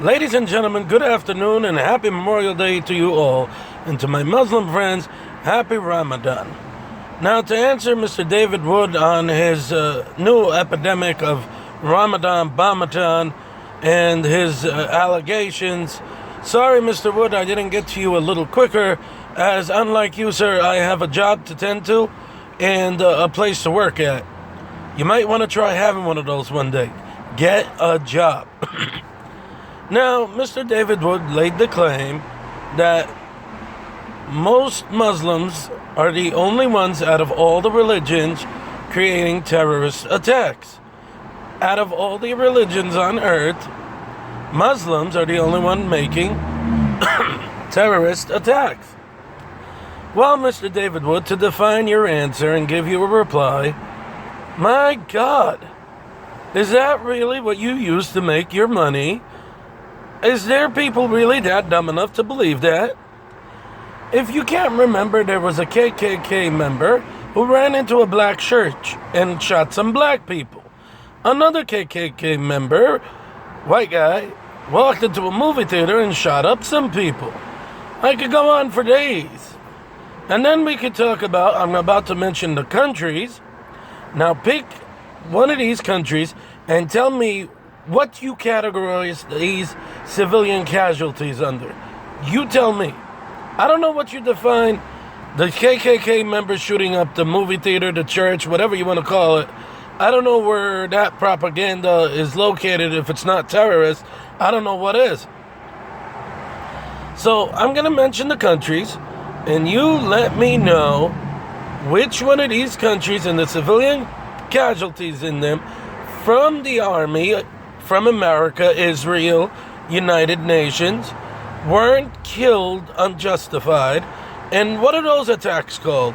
Ladies and gentlemen, good afternoon and happy Memorial Day to you all. And to my Muslim friends, happy Ramadan. Now, to answer Mr. David Wood on his new epidemic of Ramadan, bombaton, and his allegations, sorry, Mr. Wood, I didn't get to you a little quicker, as unlike you, sir, I have a job to tend to and a place to work at. You might want to try having one of those one day. Get a job. Now, Mr. David Wood laid the claim that most Muslims are the only ones out of all the religions creating terrorist attacks. Out of all the religions on earth, Muslims are the only one making terrorist attacks. Well, Mr. David Wood, to define your answer and give you a reply, my God, is that really what you use to make your money? Is there people really that dumb enough to believe that? If you can't remember, there was a KKK member who ran into a black church and shot some black people. Another KKK member, white guy, walked into a movie theater and shot up some people. I could go on for days. And then we could talk about, I'm about to mention the countries. Now pick one of these countries and tell me what you categorize these civilian casualties under. You tell me. I don't know what you define the KKK members shooting up the movie theater, the church, whatever you want to call it. I don't know where that propaganda is located. If it's not terrorist, I don't know what is. So I'm going to mention the countries, and you let me know which one of these countries and the civilian casualties in them from the army, from America, Israel, United Nations, weren't killed unjustified. And what are those attacks called?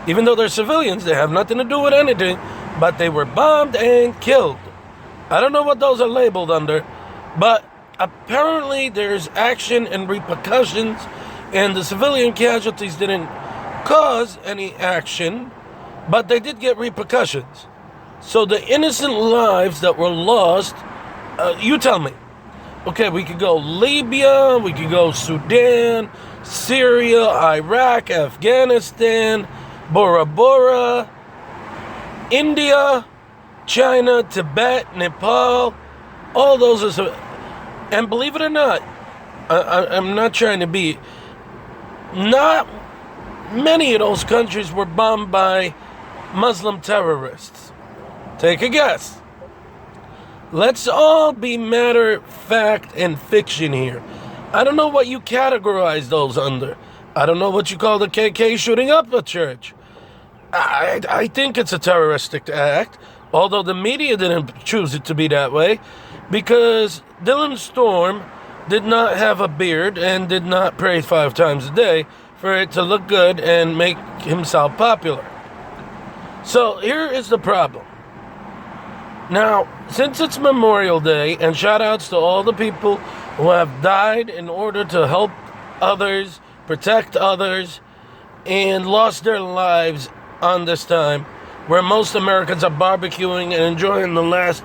Even though they're civilians, they have nothing to do with anything, but they were bombed and killed. I don't know what those are labeled under, but apparently there's action and repercussions, and the civilian casualties didn't cause any action, but they did get repercussions. So the innocent lives that were lost, you tell me. Okay, we could go Libya, we could go Sudan, Syria, Iraq, Afghanistan, Bora Bora, India, China, Tibet, Nepal, all those are, and believe it or not, I'm not trying to be, not many of those countries were bombed by Muslim terrorists. Take a guess. Let's all be matter, fact, and fiction here. I don't know what you categorize those under. I don't know what you call the KK shooting up a church. I think it's a terroristic act, although the media didn't choose it to be that way, because Dylan Storm did not have a beard and did not pray 5 times a day for it to look good and make himself popular. So here is the problem. Now, since it's Memorial Day, and shout outs to all the people who have died in order to help others, protect others, and lost their lives on this time, where most Americans are barbecuing and enjoying the last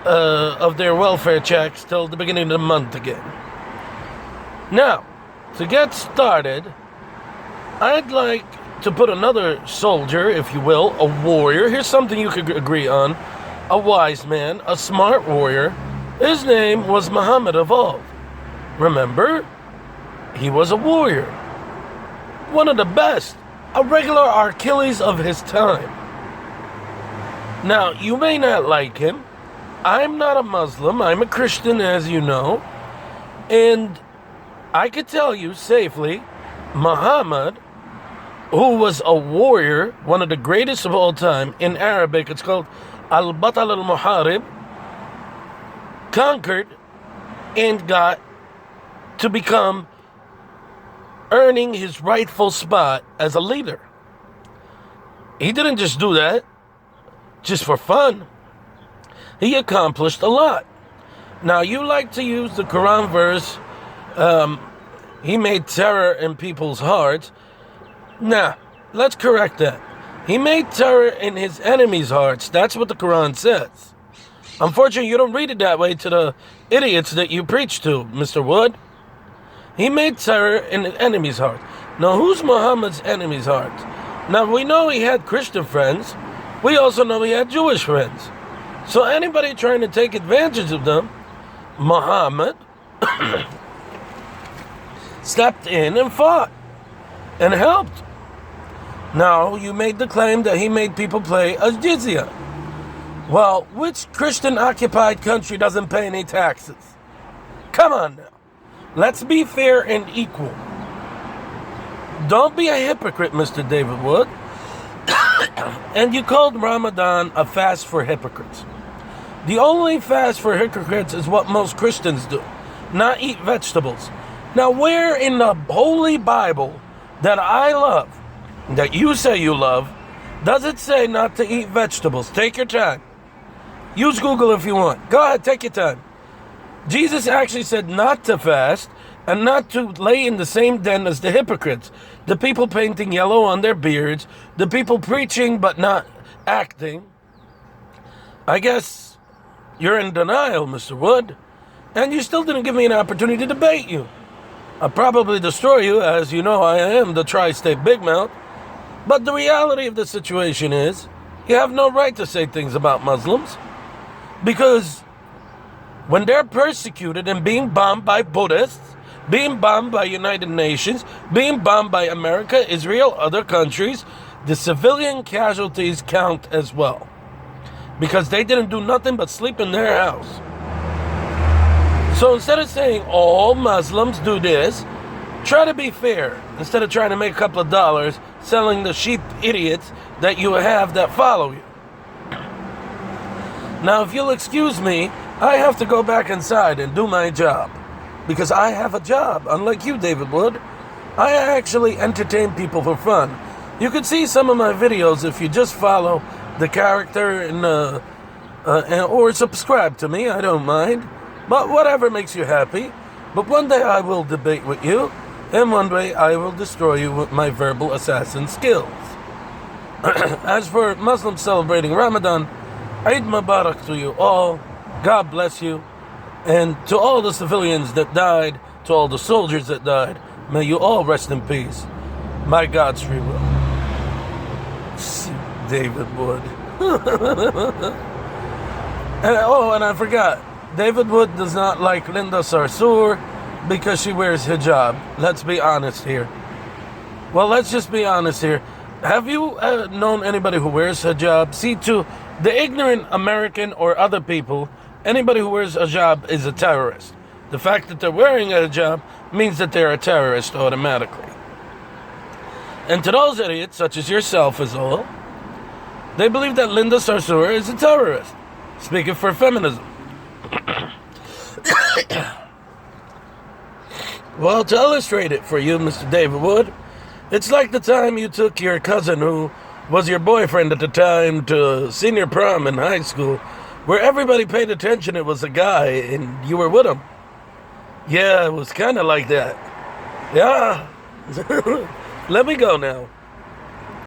of their welfare checks till the beginning of the month again. Now, to get started, I'd like to put another soldier, if you will, a warrior. Here's something you could agree on. A wise man, a smart warrior. His name was Muhammad of old. Remember? He was a warrior. One of the best. A regular Achilles of his time. Now, you may not like him. I'm not a Muslim. I'm a Christian, as you know. And I could tell you safely, Muhammad, who was a warrior, one of the greatest of all time, in Arabic, it's called Al-Batal al-Muharib, conquered and got to become earning his rightful spot as a leader. He didn't just do that just for fun. He accomplished a lot. Now, you like to use the Quran verse, he made terror in people's hearts. Nah, let's correct that. He made terror in his enemies' hearts. That's what the Quran says. Unfortunately, you don't read it that way to the idiots that you preach to, Mr. Wood. He made terror in the enemy's heart. Now, who's Muhammad's enemy's heart? Now, we know he had Christian friends. We also know he had Jewish friends. So anybody trying to take advantage of them, Muhammad stepped in and fought and helped. Now, you made the claim that he made people pay a jizya. Well, which Christian-occupied country doesn't pay any taxes? Come on now. Let's be fair and equal. Don't be a hypocrite, Mr. David Wood. And you called Ramadan a fast for hypocrites. The only fast for hypocrites is what most Christians do, not eat vegetables. Now, where in the Holy Bible that I love, that you say you love, does it say not to eat vegetables? Take your time. Use Google if you want. Go ahead, take your time. Jesus actually said not to fast and not to lay in the same den as the hypocrites, the people painting yellow on their beards, the people preaching but not acting. I guess you're in denial, Mr. Wood, and you still didn't give me an opportunity to debate you. I'll probably destroy you, as you know I am the tri-state big mouth, but the reality of the situation is you have no right to say things about Muslims, because when they're persecuted and being bombed by Buddhists, being bombed by United Nations, being bombed by America, Israel, other countries, the civilian casualties count as well. Because they didn't do nothing but sleep in their house. So instead of saying all Muslims do this, try to be fair. Instead of trying to make a couple of dollars selling the sheep idiots that you have that follow you. Now, if you'll excuse me, I have to go back inside and do my job. Because I have a job, unlike you, David Wood. I actually entertain people for fun. You can see some of my videos if you just follow the character or subscribe to me. I don't mind. But whatever makes you happy. But one day I will debate with you, and one day I will destroy you with my verbal assassin skills. As for Muslims celebrating Ramadan, Eid Mubarak to you all. God bless you. And to all the civilians that died, to all the soldiers that died, may you all rest in peace. My God's free will. David Wood. And I forgot. David Wood does not like Linda Sarsour because she wears hijab. Let's be honest here. Well, let's just be honest here. Have you known anybody who wears hijab? See, to the ignorant American or other people, anybody who wears a hijab is a terrorist. The fact that they're wearing a hijab means that they're a terrorist automatically. And to those idiots, such as yourself as all, they believe that Linda Sarsour is a terrorist, speaking for feminism. Well, to illustrate it for you, Mr. David Wood, it's like the time you took your cousin, who was your boyfriend at the time, to senior prom in high school, where everybody paid attention it was a guy, and you were with him. Yeah, it was kind of like that. Yeah. Let me go now.